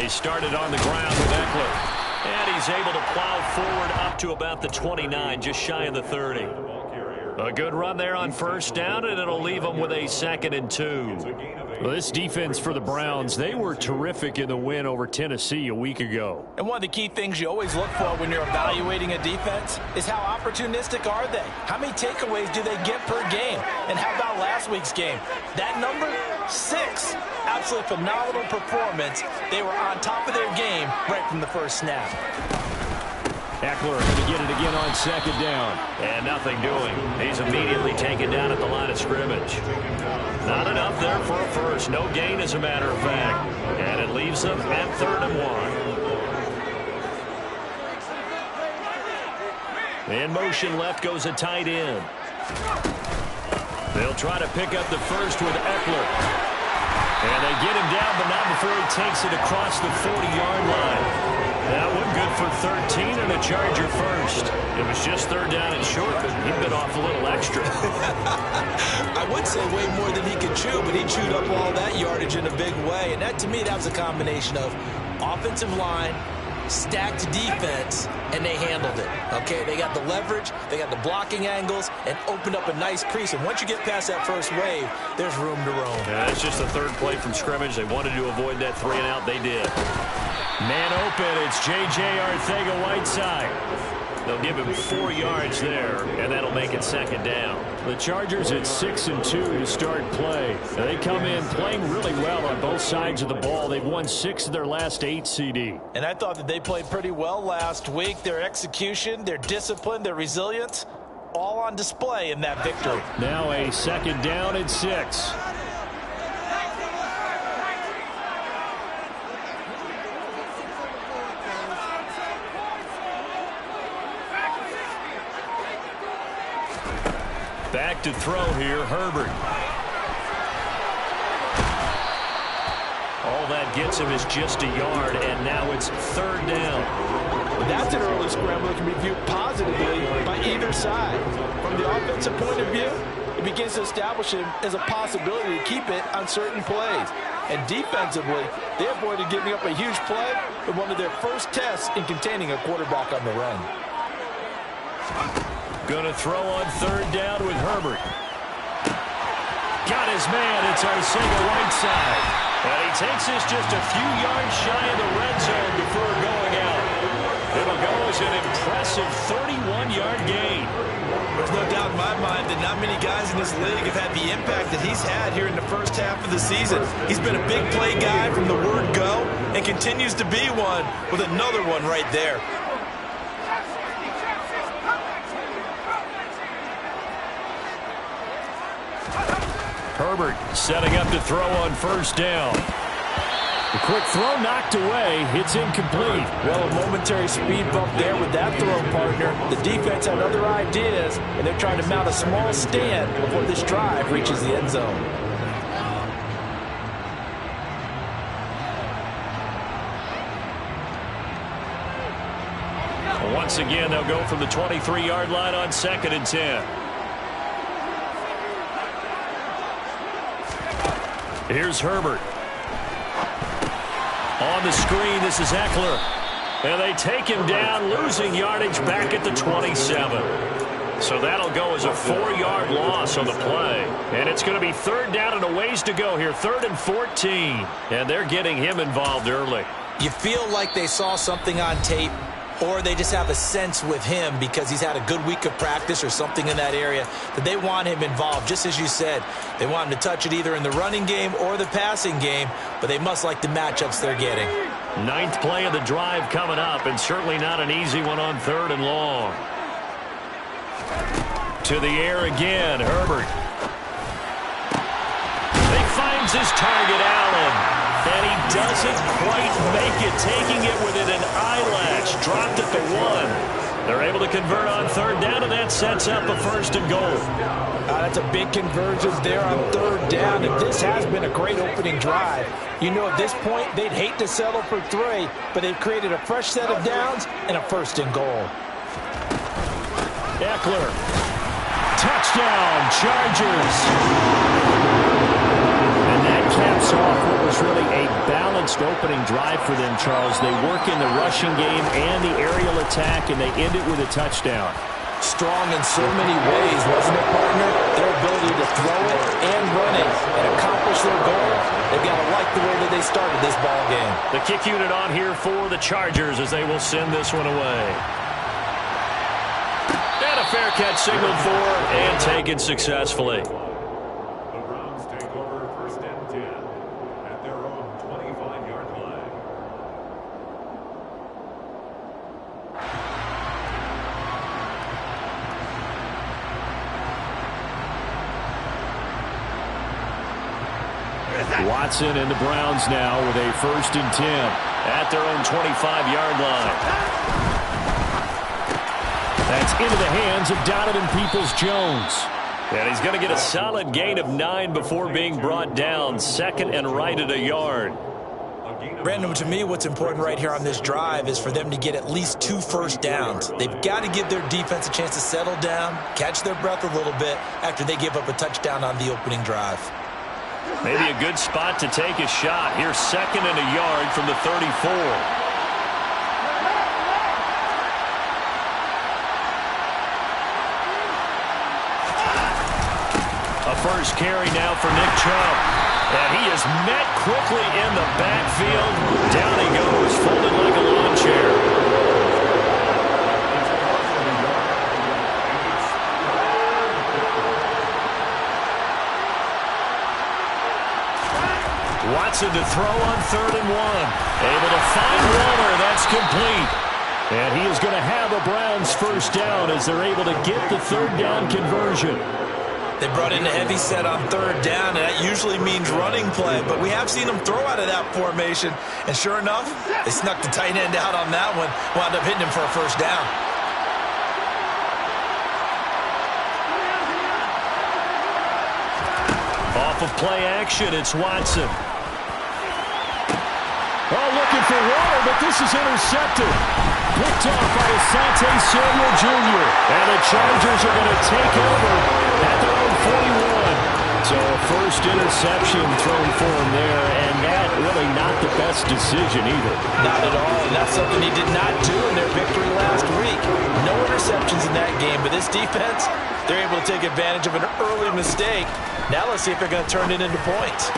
They started on the ground with Eckler. And he's able to plow forward up to about the 29, just shy of the 30. A good run there on first down, and it'll leave them with a 2nd and 2. Well, this defense for the Browns, they were terrific in the win over Tennessee a week ago. And one of the key things you always look for when you're evaluating a defense is how opportunistic are they? How many takeaways do they get per game? And how about last week's game? That number, 6. Absolutely phenomenal performance. They were on top of their game right from the first snap. Eckler going to get it again on 2nd down. And nothing doing. He's immediately taken down at the line of scrimmage. Not enough there for a first. No gain, as a matter of fact. And it leaves them at 3rd and 1. In motion left goes a tight end. They'll try to pick up the first with Eckler. And they get him down, but not before he takes it across the 40-yard line. That one good for 13 and a Charger first. It was just 3rd down and short, but he bit off a little extra. I would say way more than he could chew, but he chewed up all that yardage in a big way. And that, to me, that was a combination of offensive line, stacked defense, and they handled it. Okay, they got the leverage, they got the blocking angles, and opened up a nice crease. And once you get past that first wave, there's room to roam. Yeah, that's just the 3rd play from scrimmage. They wanted to avoid that 3-and-out. They did. Man open, it's J.J. Arcega-Whiteside. They'll give him 4 yards there, and that'll make it 2nd down. The Chargers at 6 and 2 to start play. They come in playing really well on both sides of the ball. They've won 6 of their last 8 CD. And I thought that they played pretty well last week. Their execution, their discipline, their resilience, all on display in that victory. Now a 2nd down and 6. Back to throw here, Herbert. All that gets him is just a yard, and now it's 3rd down. That's an early scramble that can be viewed positively by either side. From the offensive point of view, it begins to establish him as a possibility to keep it on certain plays. And defensively, they avoided giving up a huge play in one of their first tests in containing a quarterback on the run. Going to throw on 3rd down with Herbert. Got his man. It's Arcega-Whiteside. And he takes this just a few yards shy of the red zone before going out. It'll go as an impressive 31-yard gain. There's no doubt in my mind that not many guys in this league have had the impact that he's had here in the first half of the season. He's been a big play guy from the word go and continues to be one with another one right there. Herbert setting up to throw on 1st down. The quick throw knocked away. It's incomplete. Well, a momentary speed bump there with that throw partner. The defense had other ideas, and they're trying to mount a small stand before this drive reaches the end zone. Once again, they'll go from the 23-yard line on 2nd and 10. Here's Herbert. On the screen, this is Eckler. And they take him down, losing yardage back at the 27. So that'll go as a 4-yard loss on the play. And it's going to be 3rd down and a ways to go here, 3rd and 14. And they're getting him involved early. You feel like they saw something on tape, or they just have a sense with him because he's had a good week of practice or something in that area that they want him involved. Just as you said, they want him to touch it either in the running game or the passing game, but they must like the matchups they're getting. 9th play of the drive coming up, and certainly not an easy one on 3rd and long. To the air again, Herbert. He finds his target, Allen. And he doesn't quite make it, taking it within an eyelash. Dropped at the 1. They're able to convert on 3rd down, and that sets up a 1st and goal. That's a big conversion there on 3rd down, and this has been a great opening drive. You know, at this point, they'd hate to settle for 3, but they've created a fresh set of downs and a 1st and goal. Eckler. Touchdown, Chargers. And that caps off what was really a balanced opening drive for them, Charles. They work in the rushing game and the aerial attack, and they end it with a touchdown. Strong in so many ways, wasn't it, partner? Their ability to throw it and run it and accomplish their goal. They've got to like the way that they started this ball game. The kick unit on here for the Chargers as they will send this one away. And a fair catch signaled for and taken successfully. The Browns take over 1st and 10 at their own 25-yard line. Watson and the Browns now with a 1st and 10 at their own 25-yard line. That's into the hands of Donovan Peoples-Jones. And he's going to get a solid gain of 9 before being brought down. 2nd and right at a yard. Brandon, to me, what's important right here on this drive is for them to get at least 2 first downs. They've got to give their defense a chance to settle down, catch their breath a little bit after they give up a touchdown on the opening drive. Maybe a good spot to take a shot. Here's 2nd and a yard from the 34. A first carry now for Nick Chubb. And he is met quickly in the backfield. Down he goes, folded like a lawn chair. Watson to throw on 3rd and 1. Able to find Waller. That's complete. And he is going to have a Browns first down as they're able to get the 3rd down conversion. They brought in a heavy set on 3rd down, and that usually means running play. But we have seen them throw out of that formation. And sure enough, they snuck the tight end out on that one. Wound up hitting him for a first down. Off of play action, it's Watson. Oh, looking for Waller, but this is intercepted. Picked off by Asante Samuel Jr. And the Chargers are going to take over at their own 41. So a first interception thrown for him there, and that really not the best decision either. Not at all, and that's something he did not do in their victory last week. No interceptions in that game, but this defense, they're able to take advantage of an early mistake. Now let's see if they're going to turn it into points.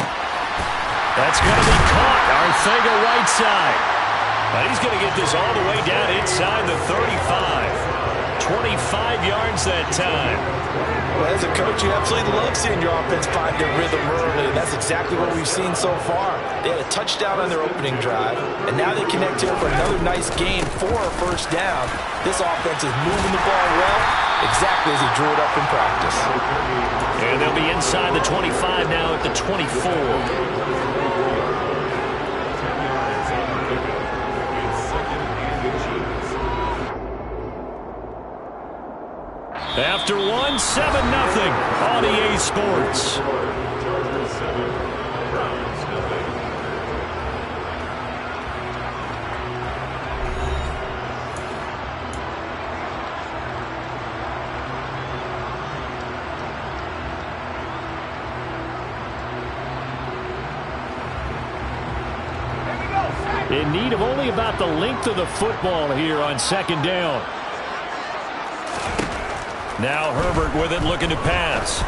That's going to be caught. Arcega-Whiteside. But he's going to get this all the way down inside the 35. 25 yards that time. Well, as a coach, you absolutely love seeing your offense find their rhythm early. And that's exactly what we've seen so far. They had a touchdown on their opening drive, and now they connect here for another nice gain for a first down. This offense is moving the ball well, exactly as he drew it up in practice. And they'll be inside the 25 now at the 24. After 1, 7-0 on EA Sports. Chargers 7, Browns 0. In need of only about the length of the football here on 2nd down. Now Herbert with it, looking to pass.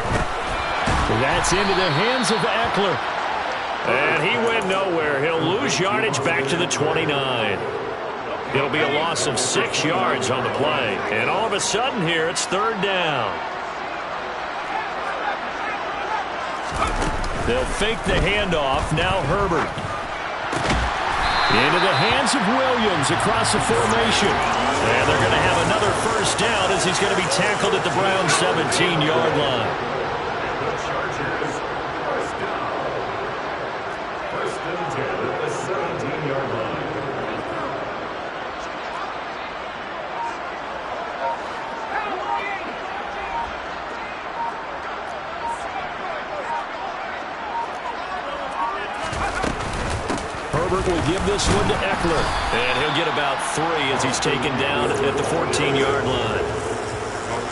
That's into the hands of Eckler. And he went nowhere. He'll lose yardage back to the 29. It'll be a loss of 6 yards on the play. And all of a sudden here, it's 3rd down. They'll fake the handoff. Now Herbert. Into the hands of Williams across the formation. And they're going to have another first down as he's going to be tackled at the Browns' 17-yard line. The Chargers, first down. 1st and 10 at the 17-yard line. Herbert will give this one to Eckler. And he'll get about 3 as he's taken down at the 14-yard line.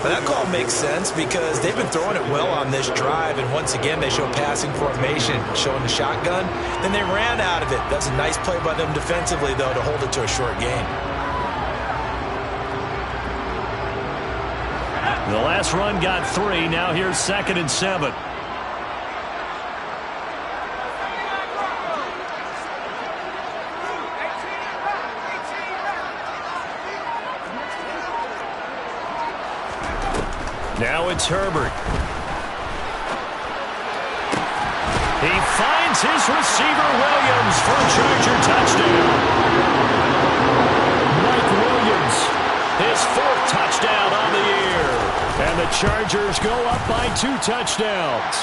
Well, that call makes sense because they've been throwing it well on this drive, and once again they show passing formation, showing the shotgun. Then they ran out of it. That's a nice play by them defensively, though, to hold it to a short gain. The last run got 3. Now here's 2nd and 7. Now it's Herbert. He finds his receiver Williams for a Charger touchdown. Mike Williams, his 4th touchdown on the year. And the Chargers go up by 2 touchdowns.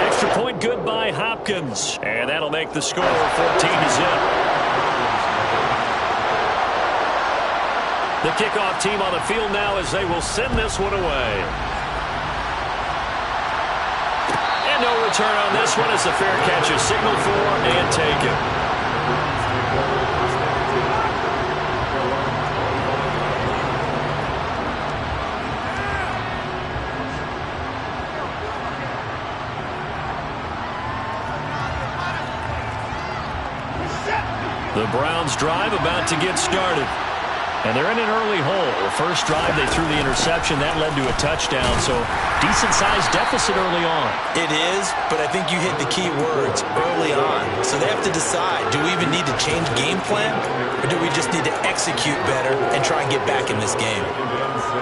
Extra point good by Hopkins. And that'll make the score 14-0. The kickoff team on the field now as they will send this one away. And no return on this one as the fair catch is signaled for and taken. The Browns drive about to get started. And they're in an early hole. First drive, they threw the interception. That led to a touchdown, so decent-sized deficit early on. It is, but I think you hit the key words, early on. So they have to decide, do we even need to change game plan, or do we just need to execute better and try and get back in this game?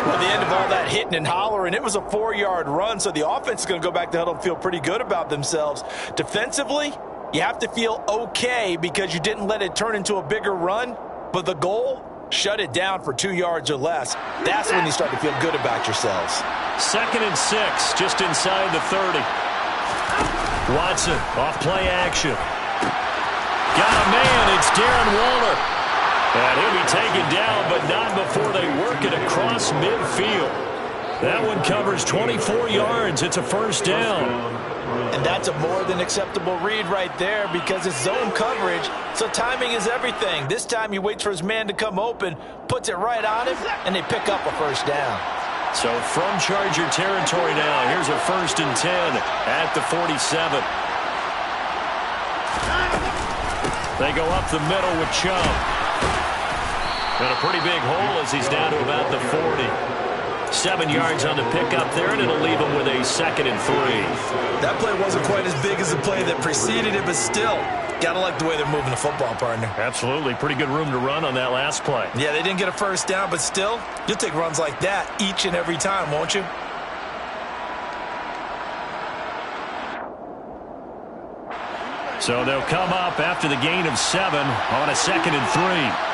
Well, at the end of all that hitting and hollering, it was a 4-yard run, so the offense is going to go back to huddle and feel pretty good about themselves. Defensively, you have to feel okay because you didn't let it turn into a bigger run, but the goal, shut it down for 2 yards or less. That's when you start to feel good about yourselves. 2nd and 6, just inside the 30. Watson, off play action. Got a man, it's Darren Waller. And he'll be taken down, but not before they work it across midfield. That one covers 24 yards. It's a 1st down. And that's a more than acceptable read right there because it's zone coverage, so timing is everything. This time he waits for his man to come open, puts it right on him, and they pick up a 1st down. So from Charger territory now, here's a 1st and 10 at the 47. They go up the middle with Chubb. And a pretty big hole as he's down to about the 40. 7 yards on the pickup there, and it'll leave him with a 2nd and 3. That play wasn't quite as big as the play that preceded it, but still, gotta like the way they're moving the football, partner. Absolutely. Pretty good room to run on that last play. Yeah, they didn't get a 1st down, but still, you'll take runs like that each and every time, won't you? So they'll come up after the gain of 7 on a 2nd and 3.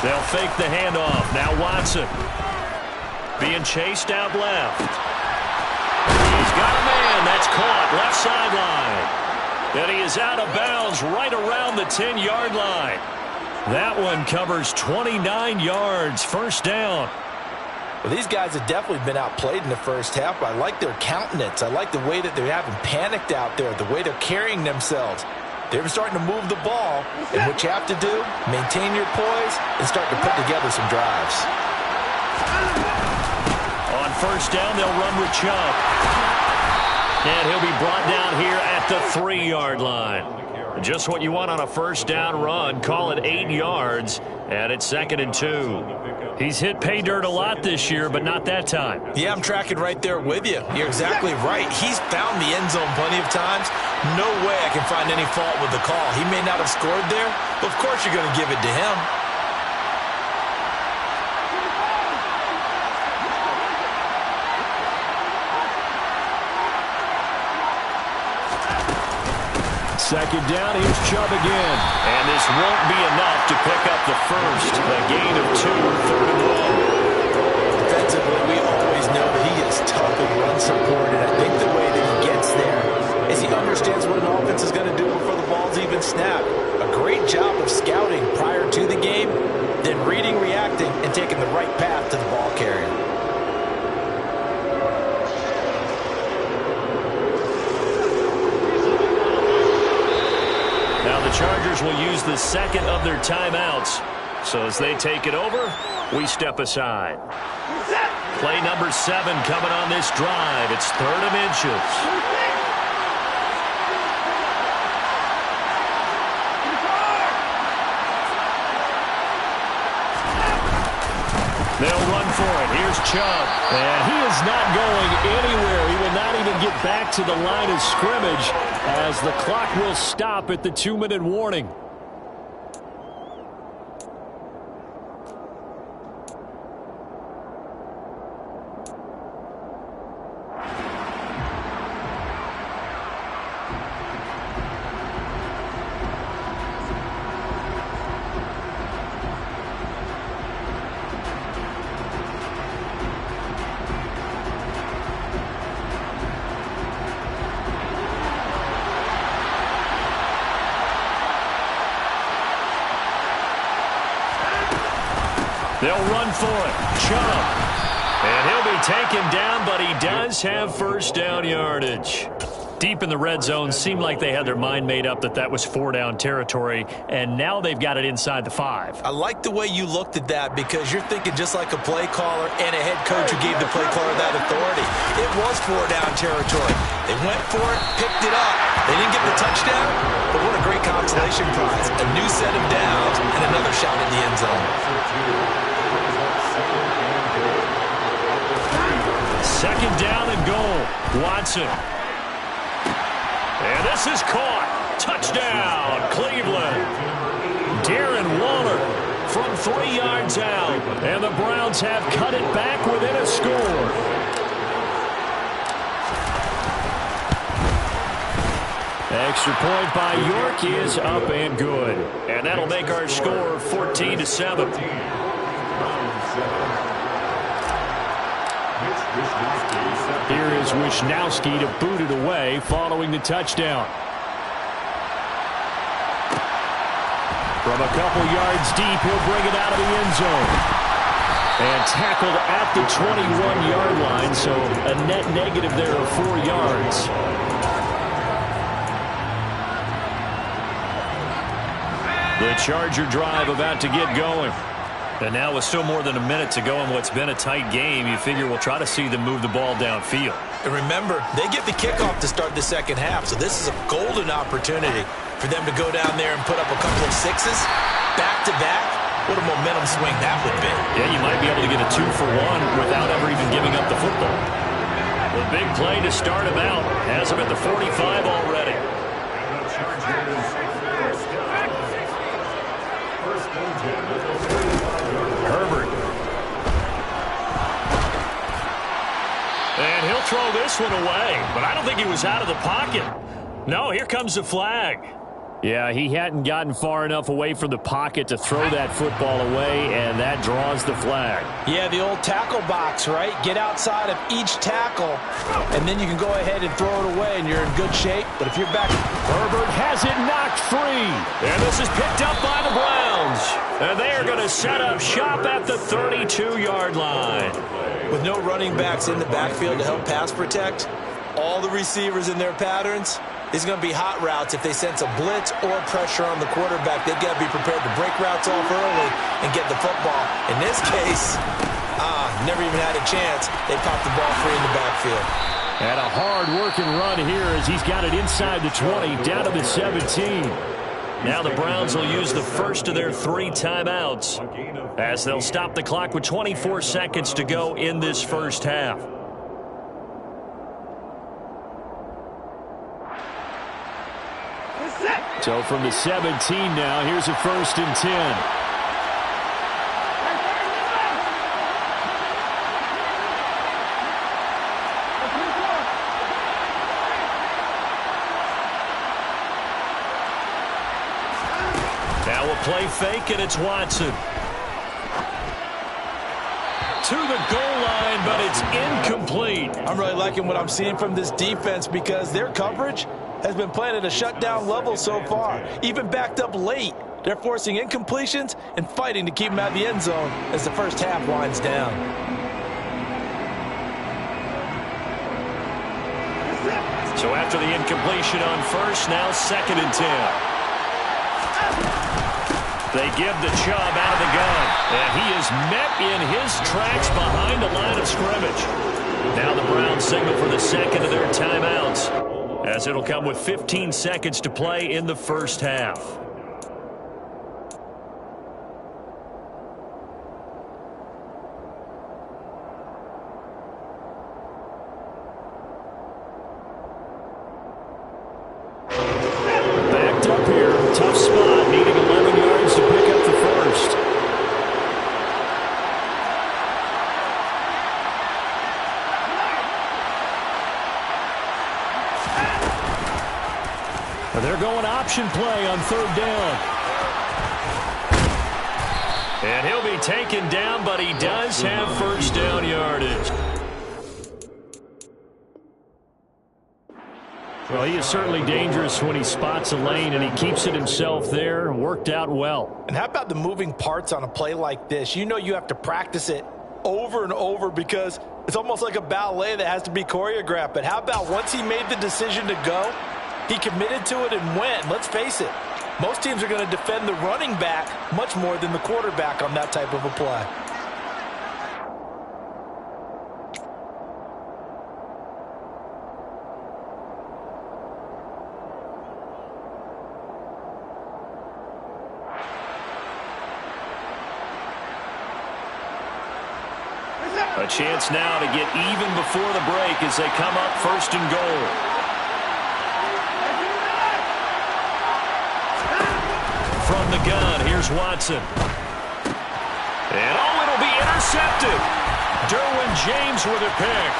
They'll fake the handoff. Now Watson being chased out left. He's got a man. That's caught left sideline. And he is out of bounds right around the 10-yard line. That one covers 29 yards. 1st down. Well, these guys have definitely been outplayed in the 1st half. I like their countenance. I like the way that they haven't panicked out there, the way they're carrying themselves. They're starting to move the ball, and what you have to do, maintain your poise and start to put together some drives. On 1st down, they'll run with Chubb. And he'll be brought down here at the 3-yard line. Just what you want on a 1st down run. Call it 8 yards, and it's 2nd and 2. He's hit pay dirt a lot this year, but not that time. Yeah, I'm tracking right there with you. You're exactly right. He's found the end zone plenty of times. No way I can find any fault with the call. He may not have scored there, but of course you're going to give it to him. Second down, here's Chubb again. And this won't be enough to pick up the 1st. A gain of 2, 3rd and 1. Defensively, we always know that he is tough and run support, and I think the way that he gets there is he understands what an offense is going to do before the ball's even snapped. A great job of scouting prior to the game, then reading, reacting, and taking the right path to the ball carrier. Now the Chargers will use the 2nd of their timeouts. So as they take it over, We step aside. Play number 7 coming on this drive. It's 3rd and inches. They'll run for it. Here's Chubb. And he is not going anywhere. He will not even get back to the line of scrimmage as the clock will stop at the 2-minute warning. They'll run for it. Chubb. And he'll be taken down, but he does have first down yardage. Deep in the red zone, seemed like they had their mind made up that was 4-down territory, and now they've got it inside the 5. I like the way you looked at that because you're thinking just like a play caller and a head coach who gave the play caller that authority. It was 4-down territory. They went for it, picked it up. They didn't get the touchdown, but what a great consolation prize. A new set of downs and another shot at the end zone. 2nd down and goal. Watson. And this is caught. Touchdown, Cleveland. Darren Waller from 3 yards out. And the Browns have cut it back within a score. Extra point by York is up and good. And that'll make our score 14-7. Here is Wishnowsky to boot it away following the touchdown. From a couple yards deep, he'll bring it out of the end zone. And tackled at the 21-yard line, so a net negative there of 4 yards. The Charger drive about to get going. And now with still more than a minute to go in what's been a tight game, you figure we'll try to see them move the ball downfield. And remember, they get the kickoff to start the second half, so this is a golden opportunity for them to go down there and put up a couple of sixes back-to-back. What a momentum swing that would be. Yeah, you might be able to get a 2-for-1 without ever even giving up the football. The big play to start him out has him at the 45 already. Herbert. And he'll throw this one away, but I don't think he was out of the pocket. No, here comes the flag. Yeah, he hadn't gotten far enough away from the pocket to throw that football away, and that draws the flag. Yeah, the old tackle box, right? Get outside of each tackle, and then you can go ahead and throw it away, and you're in good shape. But if you're back... Herbert has it knocked free. And this is picked up by the Browns. And they are going to set up shop at the 32-yard line. With no running backs in the backfield to help pass protect, all the receivers in their patterns, it's going to be hot routes. If they sense a blitz or pressure on the quarterback, they've got to be prepared to break routes off early and get the football. In this case, never even had a chance. They popped the ball free in the backfield. And a hard-working run here as he's got it inside the 20, down to the 17. Now the Browns will use the first of their 3 timeouts as they'll stop the clock with 24 seconds to go in this first half. So from the 17 now, here's a 1st and 10. Now a play fake, and it's Watson. To the goal line, but it's incomplete. I'm really liking what I'm seeing from this defense because their coverage has been playing at a shutdown level so far. Even backed up late, they're forcing incompletions and fighting to keep them out of the end zone as the first half winds down. So after the incompletion on first, now 2nd and 10. They give the Chubb out of the gun. And he is met in his tracks behind the line of scrimmage. Now the Browns signal for the second of their timeouts, as it'll come with 15 seconds to play in the first half. Backed up here, tough spot, needing 11 yards to pick up the first. They're going option play on third down. And he'll be taken down, but he does have first down yardage. Well, he is certainly dangerous when he spots a lane, and he keeps it himself there. Worked out well. And how about the moving parts on a play like this? You know you have to practice it over and over because it's almost like a ballet that has to be choreographed. But how about once he made the decision to go, he committed to it and went. Let's face it, most teams are going to defend the running back much more than the quarterback on that type of a play. A chance now to get even before the break as they come up first and goal. From the gun, here's Watson. And oh, it'll be intercepted. Derwin James with a pick.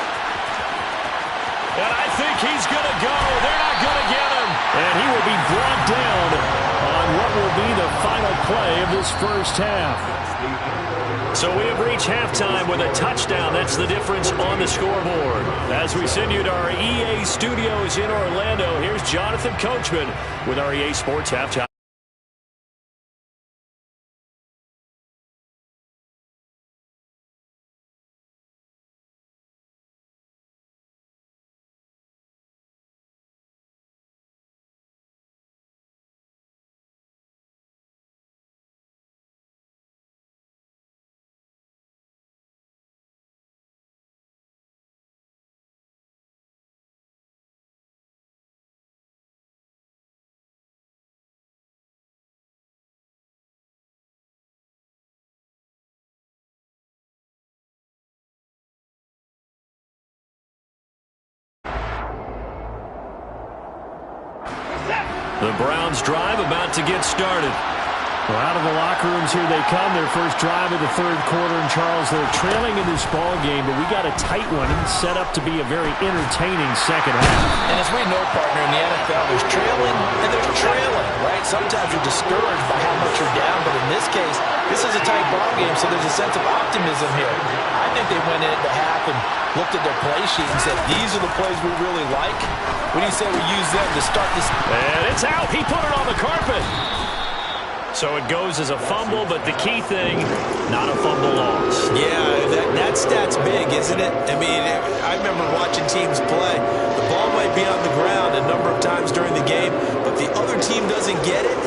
And I think he's going to go. They're not going to get him. And he will be brought down on what will be the final play of this first half. So we have reached halftime with a touchdown. That's the difference on the scoreboard. As we send you to our EA studios in Orlando, here's Jonathan Coachman with our EA Sports Halftime. The Browns drive about to get started. Well, out of the locker rooms here they come. Their first drive of the third quarter. And Charles, they're trailing in this ball game, but we got a tight one set up to be a very entertaining second half. And as we know, partner, in the NFL, there's trailing and there's trailing, right? Sometimes you're discouraged by how much you're down, but in this case, this is a tight ball game, so there's a sense of optimism here. I think they went into half and looked at their play sheet and said, these are the plays we really like. What do you say we use them to start this? And it's out. He put it on the carpet. So it goes as a fumble, but the key thing, not a fumble loss. Yeah, that stat's big, isn't it? I mean, I remember watching teams play. The ball might be on the ground a number of times during the game, but the other team doesn't get it.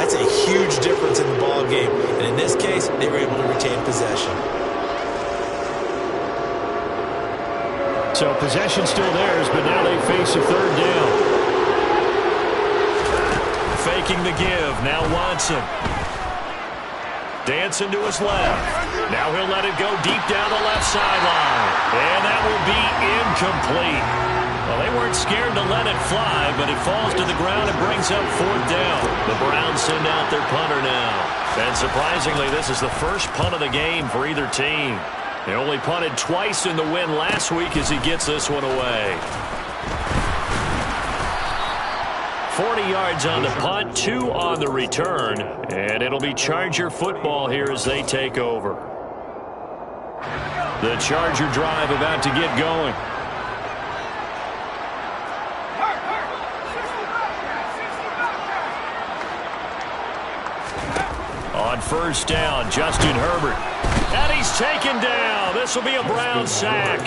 That's a huge difference in the ball game. And in this case, they were able to retain possession. So possession still theirs, but now they face a third down. Faking the give. Now Watson. Dancing to his left. Now he'll let it go deep down the left sideline. And that will be incomplete. Well, they weren't scared to let it fly, but it falls to the ground and brings up fourth down. The Browns send out their punter now. And surprisingly, this is the first punt of the game for either team. They only punted twice in the win last week as he gets this one away. 40 yards on the punt, 2 on the return, and it'll be Charger football here as they take over. The Charger drive about to get going. On first down, Justin Herbert. And he's taken down. This will be a Brown sack.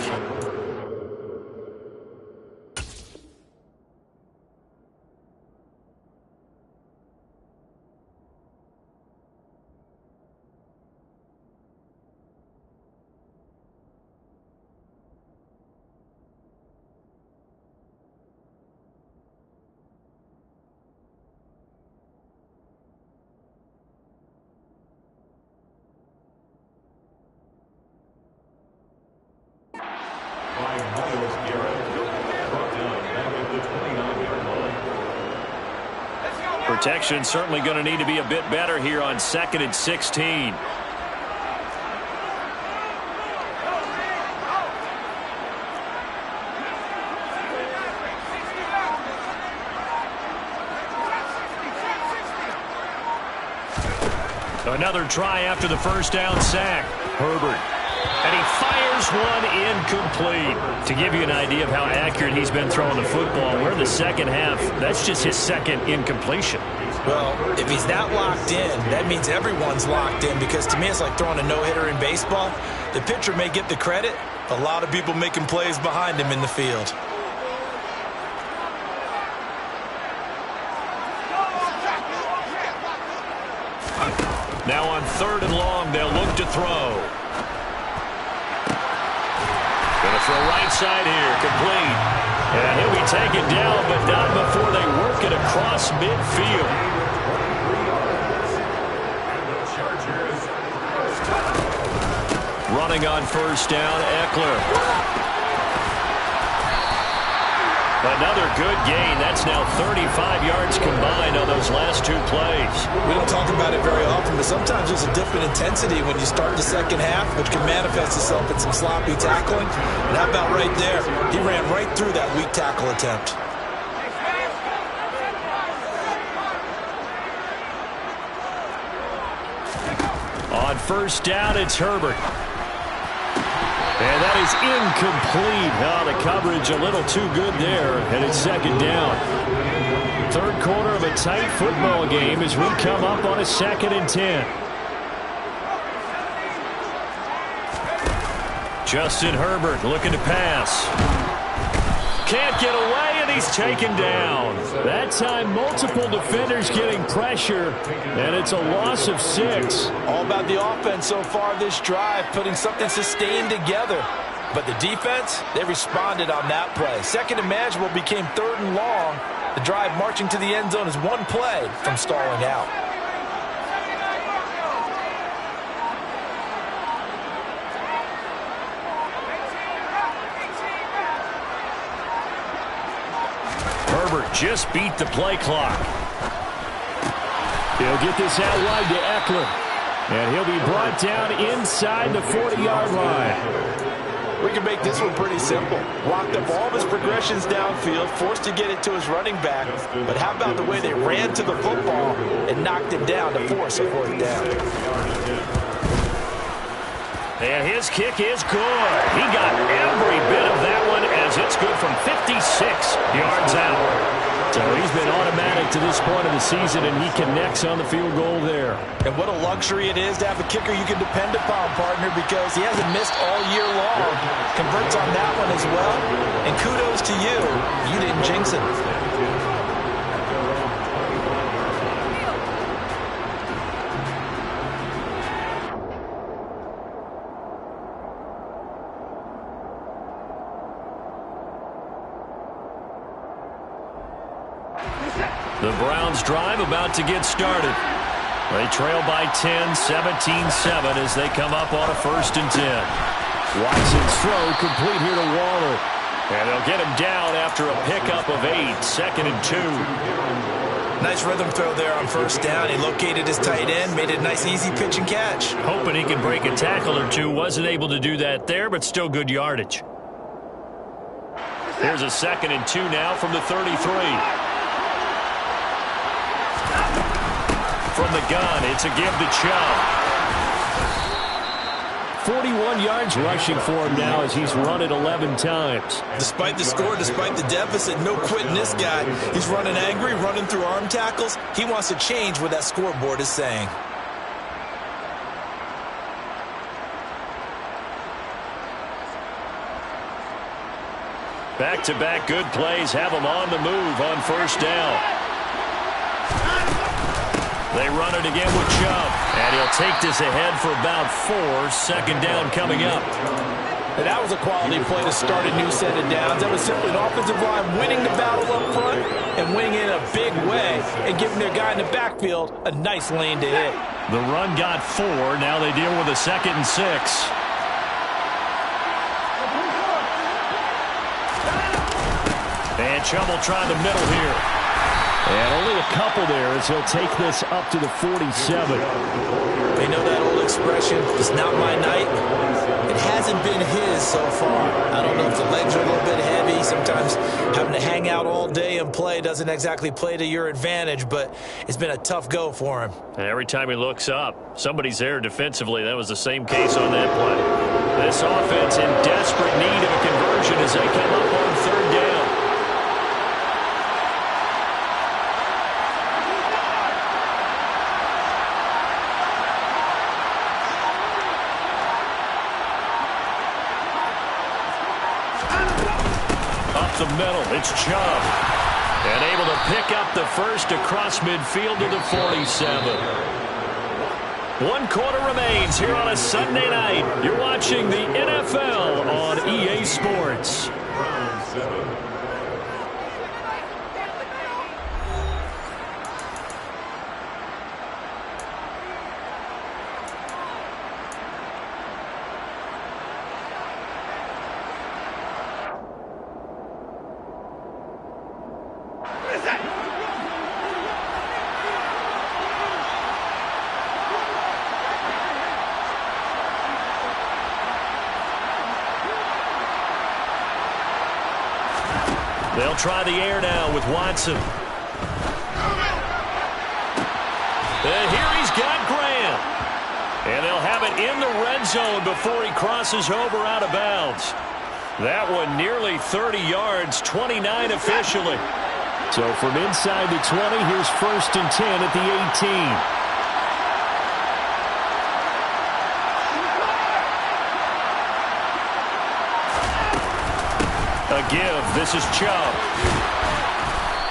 Protection certainly going to need to be a bit better here on 2nd and 16. Another try after the first down sack. Herbert. And he fires one incomplete. To give you an idea of how accurate he's been throwing the football, we're in the second half. That's just his second incompletion. Well, if he's that locked in, that means everyone's locked in, because to me it's like throwing a no-hitter in baseball. The pitcher may get the credit. A lot of people making plays behind him in the field. Now on 3rd and long, they'll look to throw. Going to throw right side here, complete. And he'll be taken down, but not before they work it across midfield. Running on 1st down, Eckler. Another good gain. That's now 35 yards combined on those last 2 plays. We don't talk about it very often, but sometimes there's a different intensity when you start the second half, which can manifest itself in some sloppy tackling. And how about right there? He ran right through that weak tackle attempt. On 1st down, it's Herbert. And that is incomplete. Oh, the coverage a little too good there, and it's 2nd down. 3rd quarter of a tight football game as we come up on a 2nd and 10. Justin Herbert looking to pass. Can't get away, and he's taken down. That time, multiple defenders getting pressure, and it's a loss of 6. All about the offense so far this drive, putting something sustained together. But the defense, they responded on that play. 2nd and manageable became 3rd and long. The drive marching to the end zone is one play from stalling out. Just beat the play clock. He'll get this out wide to Eckler. And he'll be brought down inside the 40-yard line. We can make this one pretty simple. Blocked up all of his progressions downfield, forced to get it to his running back. But how about the way they ran to the football and knocked him down to force a 4th down? And his kick is good. He got every bit of that one as it's good from 56 yards out. So he's been automatic to this point of the season, and he connects on the field goal there. And what a luxury it is to have a kicker you can depend upon, partner, because he hasn't missed all year long. Converts on that one as well. And kudos to you. You didn't jinx him. The Browns drive about to get started. They trail by 10, 17-7 as they come up on a 1st and 10. Watson's throw complete here to Waller. And they'll get him down after a pickup of 8, 2nd and 2. Nice rhythm throw there on 1st down. He located his tight end, made it a nice easy pitch and catch. Hoping he can break a tackle or two. Wasn't able to do that there, but still good yardage. Here's a 2nd and 2 now from the 33. From the gun, it's a give to Chubb. 41 yards rushing for him now as he's run it 11 times. Despite the score, despite the deficit, no quitting this guy. He's running angry, running through arm tackles. He wants to change what that scoreboard is saying. Back-to-back good plays have him on the move on 1st down. They run it again with Chubb, and he'll take this ahead for about 4. 2nd down coming up. And that was a quality play to start a new set of downs. That was simply an offensive line winning the battle up front and winning in a big way and giving their guy in the backfield a nice lane to hit. The run got 4. Now they deal with a 2nd and 6. And Chubb will try the middle here. And only a couple there as he'll take this up to the 47. They know that old expression, it's not my night. It hasn't been his so far. I don't know if the legs are a little bit heavy. Sometimes having to hang out all day and play doesn't exactly play to your advantage, but it's been a tough go for him. And every time he looks up, somebody's there defensively. That was the same case on that play. This offense in desperate need of a conversion as they come up on third down. The middle, it's Chubb. And able to pick up the first across midfield to the 47. 1 quarter remains here on a Sunday night. You're watching the NFL on EA Sports. Round 7. They'll try the air now with Watson. And here he's got Graham. And they'll have it in the red zone before he crosses over out of bounds. That one nearly 30 yards, 29 officially. So from inside the 20, here's 1st and 10 at the 18. A give. This is Chubb.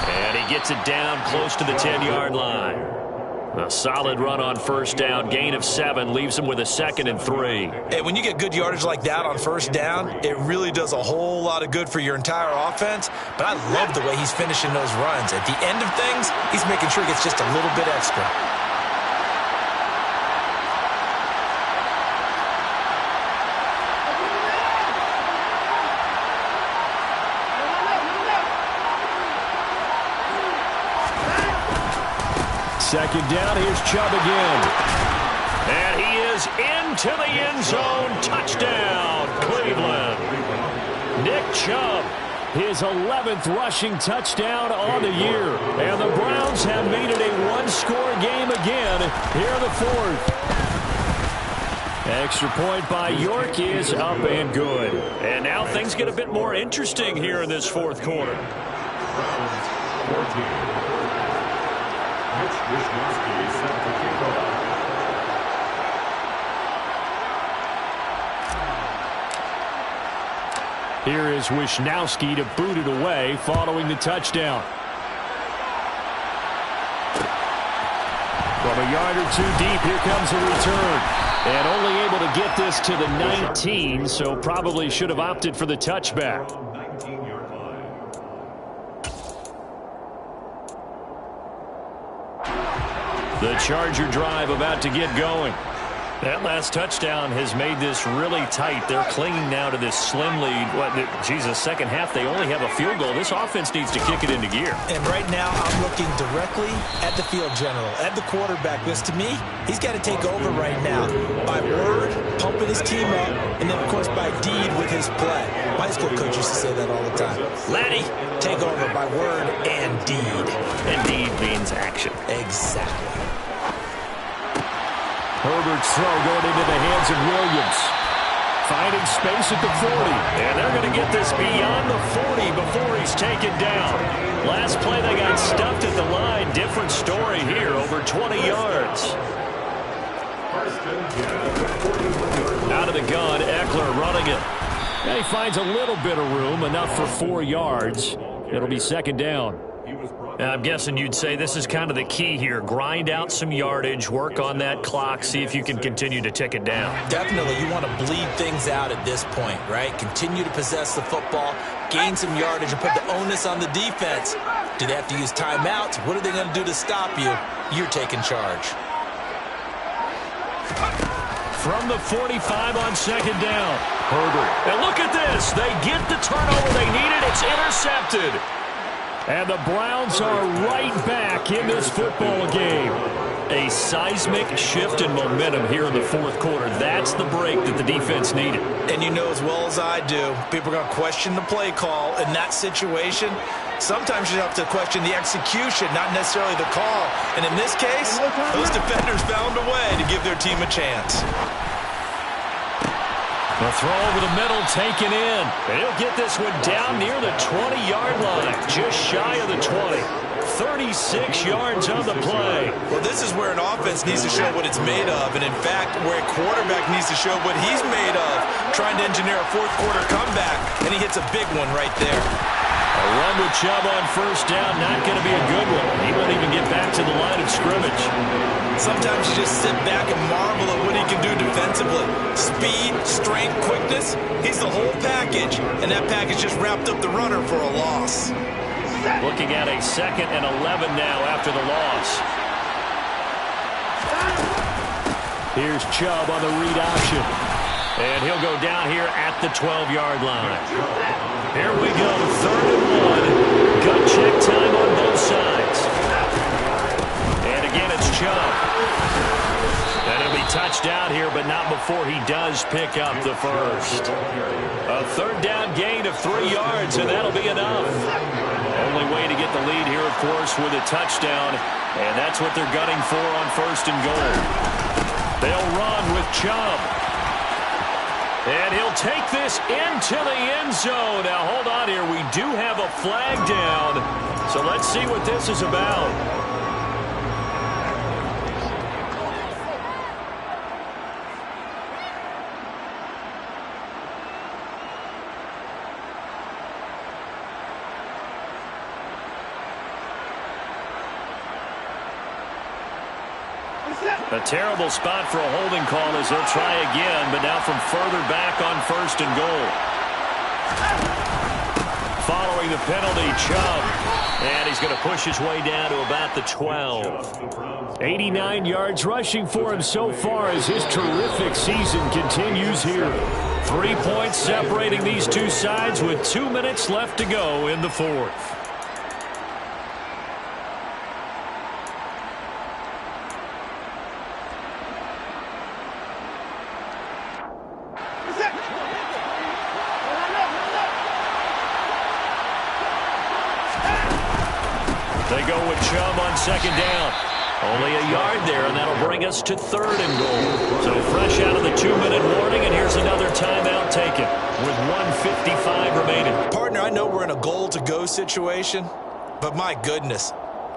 And he gets it down close to the 10-yard line. A solid run on first down. Gain of 7 leaves him with a 2nd and 3. Hey, when you get good yardage like that on first down, it really does a whole lot of good for your entire offense. But I love the way he's finishing those runs. At the end of things, he's making sure he gets just a little bit extra. Second down, here's Chubb again. And he is into the end zone. Touchdown, Cleveland. Nick Chubb, his 11th rushing touchdown on the year. And the Browns have made it a one-score game again here in the 4th. Extra point by York is up and good. And now things get a bit more interesting here in this 4th quarter. Round 14. Here is Wishnowski to boot it away following the touchdown. From a yard or 2 deep, here comes a return. And only able to get this to the 19, so probably should have opted for the touchback. The Charger drive about to get going. That last touchdown has made this really tight. They're clinging now to this slim lead. Jesus, second half, they only have a field goal. This offense needs to kick it into gear. And right now, I'm looking directly at the field general, at the quarterback. Because to me, he's got to take over right now. By word, pumping his team up, and then, of course, by deed with his play. My high school coach used to say that all the time. Laddie, take over by word and deed. And deed means action. Exactly. Herbert's throw going into the hands of Williams. Finding space at the 40. And they're going to get this beyond the 40 before he's taken down. Last play, they got stuffed at the line. Different story here, over 20 yards. Out of the gun, Eckler running it. And he finds a little bit of room, enough for 4 yards. It'll be second down. I'm guessing you'd say this is kind of the key here. Grind out some yardage, work on that clock, see if you can continue to tick it down. Definitely, you want to bleed things out at this point, right? Continue to possess the football, gain some yardage, and put the onus on the defense. Do they have to use timeouts? What are they going to do to stop you? You're taking charge. From the 45 on second down, Herbert. And look at this. They get the turnover they needed. It's intercepted. And the Browns are right back in this football game. A seismic shift in momentum here in the fourth quarter. That's the break that the defense needed. And you know as well as I do, people are going to question the play call in that situation. Sometimes you have to question the execution, not necessarily the call. And in this case, those defenders found a way to give their team a chance. The throw over the middle taken in. And he'll get this one down near the 20-yard line, just shy of the 20. 36 yards on the play. Well, this is where an offense needs to show what it's made of. And in fact, where a quarterback needs to show what he's made of, trying to engineer a fourth quarter comeback. And he hits a big one right there. A run with Chubb on first down, not going to be a good one. He won't even get back to the line of scrimmage. Sometimes you just sit back and marvel at what he can do defensively. Speed, strength, quickness, he's the whole package. And that package just wrapped up the runner for a loss. Looking at a 2nd and 11 now after the loss. Here's Chubb on the read option. And he'll go down here at the 12-yard line. Here we go, 3rd and 1. Gut check time on both sides. And again, it's Chubb. And he'll be touched out here, but not before he does pick up the first. A 3rd down gain of 3 yards, and that'll be enough. Only way to get the lead here, of course, with a touchdown. And that's what they're gunning for on 1st and goal. They'll run with Chubb. And he'll take this into the end zone. Now, hold on here. We do have a flag down. So let's see what this is about. A terrible spot for a holding call as they'll try again, but now from further back on 1st and goal. Following the penalty, Chubb. And he's going to push his way down to about the 12. 89 yards rushing for him so far as his terrific season continues here. 3 points separating these two sides with 2 minutes left to go in the fourth. They go with Chubb on 2nd down. Only a yard there, and that'll bring us to 3rd and goal. So fresh out of the 2-minute warning, and here's another timeout taken with 1:55 remaining. Partner, I know we're in a goal-to-go situation, but my goodness,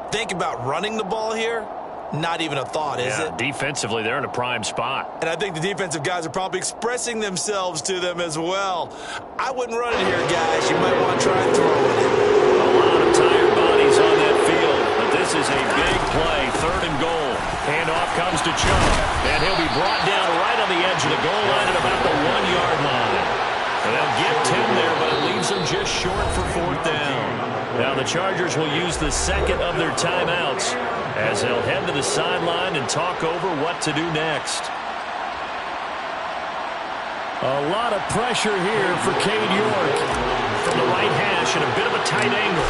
think about running the ball here. Not even a thought, is it? Defensively, they're in a prime spot. And I think the defensive guys are probably expressing themselves to them as well. I wouldn't run it here, guys. You might want to try and throw it. A lot of tired bodies on that field, but this is a big play. 3rd and goal. Handoff comes to Chubb, and he'll be brought down right on the edge of the goal line at about the 1-yard line. And they'll get 10 there, but it leaves them just short for 4th down. Now the Chargers will use the 2nd of their timeouts as they'll head to the sideline and talk over what to do next. A lot of pressure here for Cade York from the right hash and a bit of a tight angle.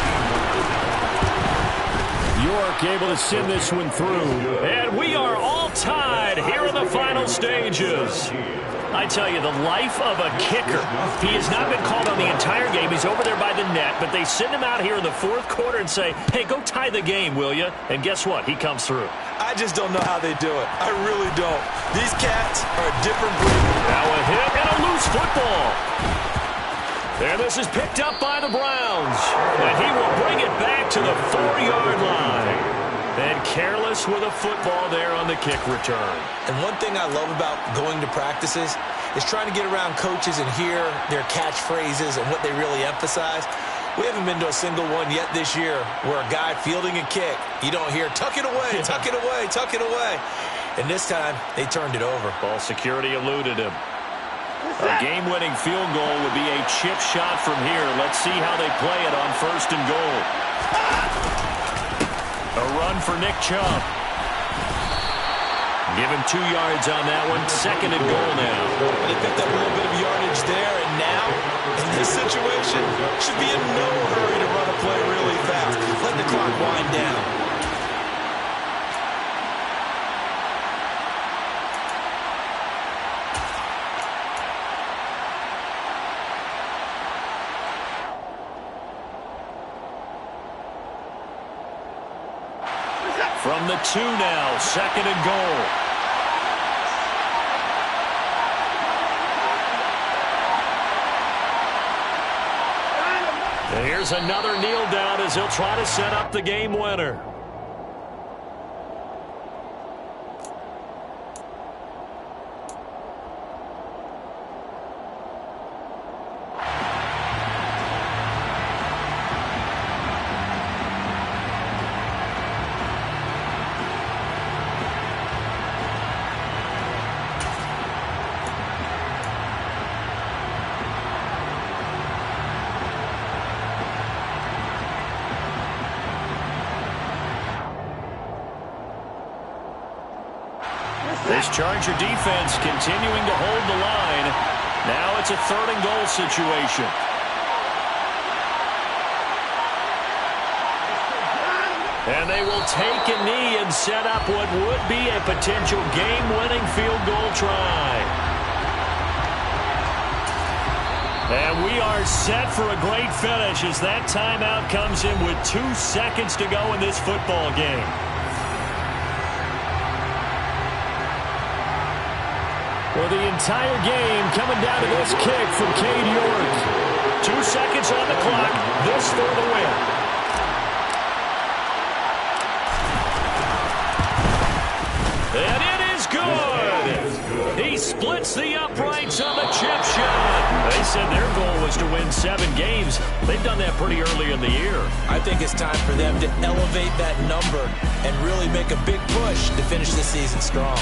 York able to send this one through. And we are all tied here in the final stages. I tell you, the life of a kicker. He has not been called on the entire game. He's over there by the net, but they send him out here in the 4th quarter and say, hey, go tie the game, will you? And guess what? He comes through. I just don't know how they do it. I really don't. These cats are a different breed. Now a hit and a loose football. And this is picked up by the Browns. And he will bring it back to the 4-yard line. And careless with a football there on the kick return. And one thing I love about going to practices is trying to get around coaches and hear their catchphrases and what they really emphasize. We haven't been to a single one yet this year where a guy fielding a kick, you don't hear, tuck it away, tuck it away, tuck it away. And this time, they turned it over. Ball security eluded him. A game-winning field goal would be a chip shot from here. Let's see how they play it on 1st and goal. A run for Nick Chubb. Give him 2 yards on that one. 2nd and goal now. They picked up a little bit of yardage there, and now this situation, should be in no hurry to run a play really fast. Let the clock wind down. From the 2 now, 2nd and goal. And here's another kneel down as he'll try to set up the game winner. This Charger defense continuing to hold the line. Now it's a 3rd and goal situation. And they will take a knee and set up what would be a potential game-winning field goal try. And we are set for a great finish as that timeout comes in with 2 seconds to go in this football game. Well, the entire game coming down to this kick from Cade York. 2 seconds on the clock. This for the win. And it is good. He splits the uprights on the chip shot. They said their goal was to win 7 games. They've done that pretty early in the year. I think it's time for them to elevate that number and really make a big push to finish the season strong.